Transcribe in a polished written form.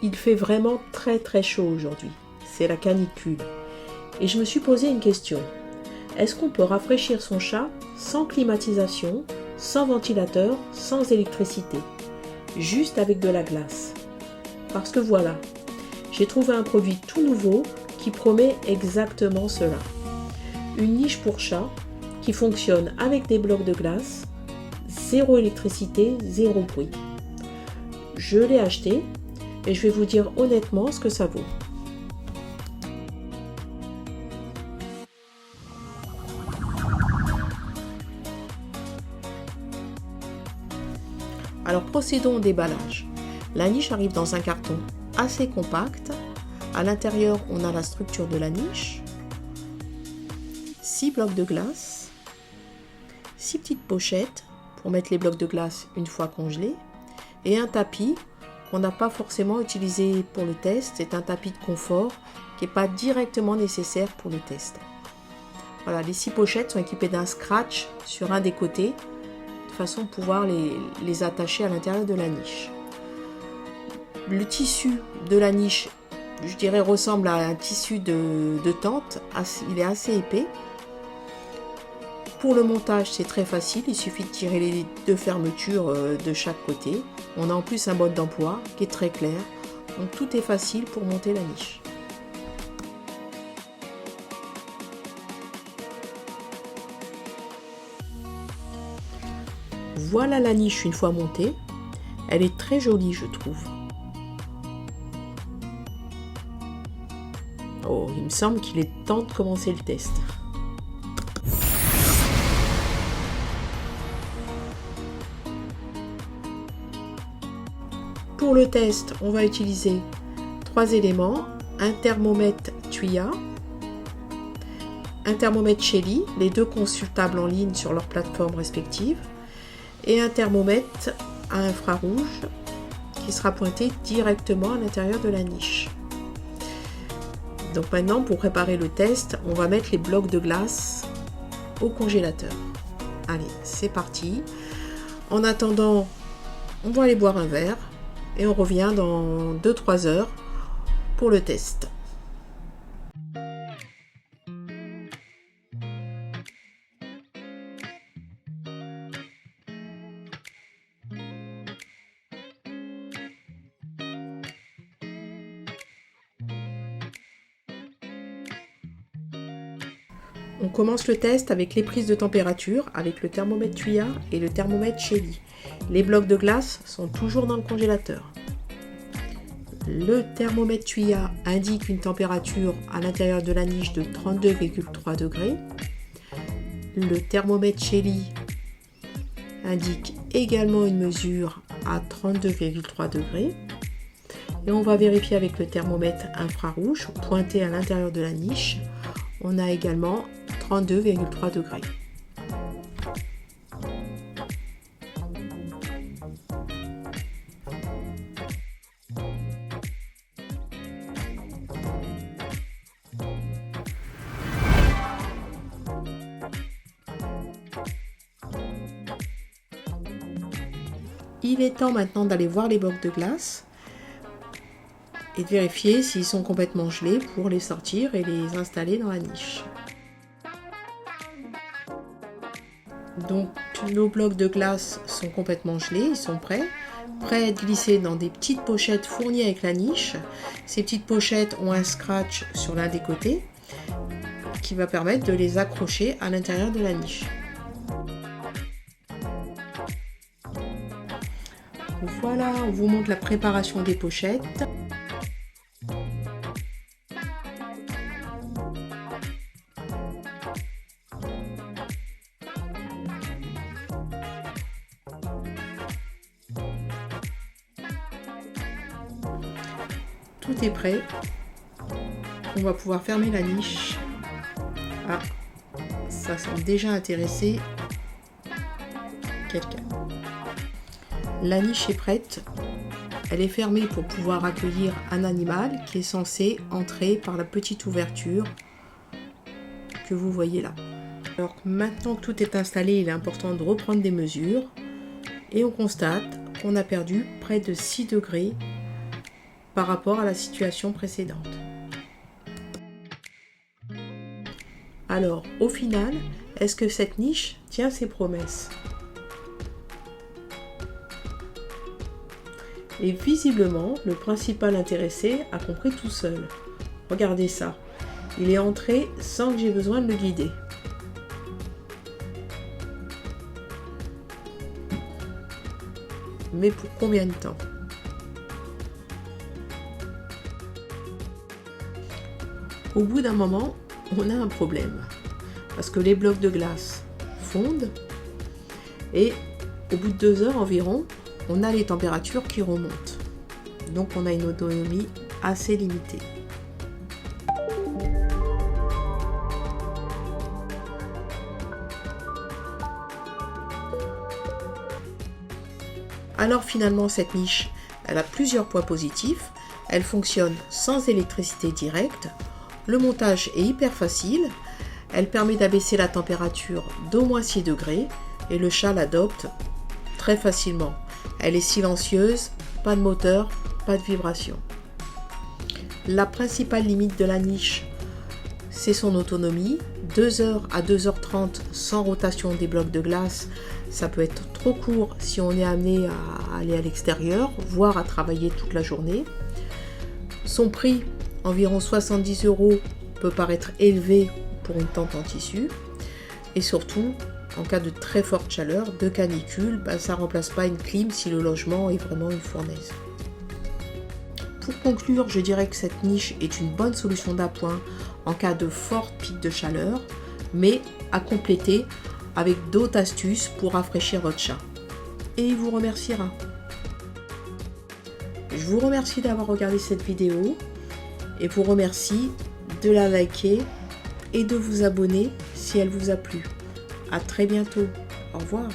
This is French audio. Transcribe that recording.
Il fait vraiment très chaud aujourd'hui. C'est la canicule. Et je me suis posé une question. Est-ce qu'on peut rafraîchir son chat sans climatisation, sans ventilateur, sans électricité, juste avec de la glace? Parce que voilà, j'ai trouvé un produit tout nouveau qui promet exactement cela. Une niche pour chat qui fonctionne avec des blocs de glace, zéro électricité, zéro bruit. Je l'ai acheté et je vais vous dire honnêtement ce que ça vaut. Alors procédons au déballage. La niche arrive dans un carton assez compact. À l'intérieur, on a la structure de la niche, 6 blocs de glace, 6 petites pochettes pour mettre les blocs de glace une fois congelés et un tapis qu'on n'a pas forcément utilisé pour le test. C'est un tapis de confort qui n'est pas directement nécessaire pour le test. Voilà, les 6 pochettes sont équipées d'un scratch sur un des côtés de façon à pouvoir les attacher à l'intérieur de la niche. Le tissu de la niche, je dirais, ressemble à un tissu de tente. Il est assez épais. Pour le montage, c'est très facile. Il suffit de tirer les 2 fermetures de chaque côté. On a en plus un mode d'emploi qui est très clair. Donc tout est facile pour monter la niche. Voilà la niche une fois montée. Elle est très jolie, je trouve. Oh, il me semble qu'il est temps de commencer le test. Pour le test, on va utiliser 3 éléments, un thermomètre Tuya, un thermomètre Shelly, les 2 consultables en ligne sur leurs plateformes respectives, et un thermomètre à infrarouge qui sera pointé directement à l'intérieur de la niche. Donc maintenant, pour préparer le test, on va mettre les blocs de glace au congélateur. Allez, c'est parti. En attendant, on va aller boire un verre et on revient dans 2-3 heures pour le test. On commence le test avec les prises de température avec le thermomètre Tuya et le thermomètre Shelly. Les blocs de glace sont toujours dans le congélateur. Le thermomètre Tuya indique une température à l'intérieur de la niche de 32,3 degrés. Le thermomètre Shelly indique également une mesure à 32,3 degrés. Et on va vérifier avec le thermomètre infrarouge pointé à l'intérieur de la niche. On a également 32,3 degrés. Il est temps maintenant d'aller voir les blocs de glace et de vérifier s'ils sont complètement gelés pour les sortir et les installer dans la niche. Donc nos blocs de glace sont complètement gelés, ils sont prêts à être glissés dans des petites pochettes fournies avec la niche. Ces petites pochettes ont un scratch sur l'un des côtés qui va permettre de les accrocher à l'intérieur de la niche. Voilà, on vous montre la préparation des pochettes. Tout est prêt. On va pouvoir fermer la niche. Ah, ça semble déjà intéresser quelqu'un. La niche est prête. Elle est fermée pour pouvoir accueillir un animal qui est censé entrer par la petite ouverture que vous voyez là. Alors maintenant que tout est installé, il est important de reprendre des mesures et on constate qu'on a perdu près de 6 degrés par rapport à la situation précédente. Alors, au final, est-ce que cette niche tient ses promesses? Et visiblement, le principal intéressé a compris tout seul. Regardez ça. Il est entré sans que j'ai besoin de le guider. Mais pour combien de temps? Au bout d'un moment, on a un problème. Parce que les blocs de glace fondent et au bout de 2 heures environ, on a les températures qui remontent. Donc on a une autonomie assez limitée. Alors finalement cette niche, elle a plusieurs points positifs. Elle fonctionne sans électricité directe. Le montage est hyper facile. Elle permet d'abaisser la température d'au moins 6 degrés et le chat l'adopte très facilement. Elle est silencieuse, pas de moteur, pas de vibration. La principale limite de la niche, c'est son autonomie. 2h à 2h30 sans rotation des blocs de glace, ça peut être trop court si on est amené à aller à l'extérieur, voire à travailler toute la journée. Son prix, environ 70 €, peut paraître élevé pour une tente en tissu. Et surtout, en cas de très forte chaleur, de canicule, ça ne remplace pas une clim si le logement est vraiment une fournaise. Pour conclure, je dirais que cette niche est une bonne solution d'appoint en cas de forte pic de chaleur, mais à compléter avec d'autres astuces pour rafraîchir votre chat. Et il vous remerciera. Je vous remercie d'avoir regardé cette vidéo et vous remercie de la liker et de vous abonner si elle vous a plu. À très bientôt. Au revoir.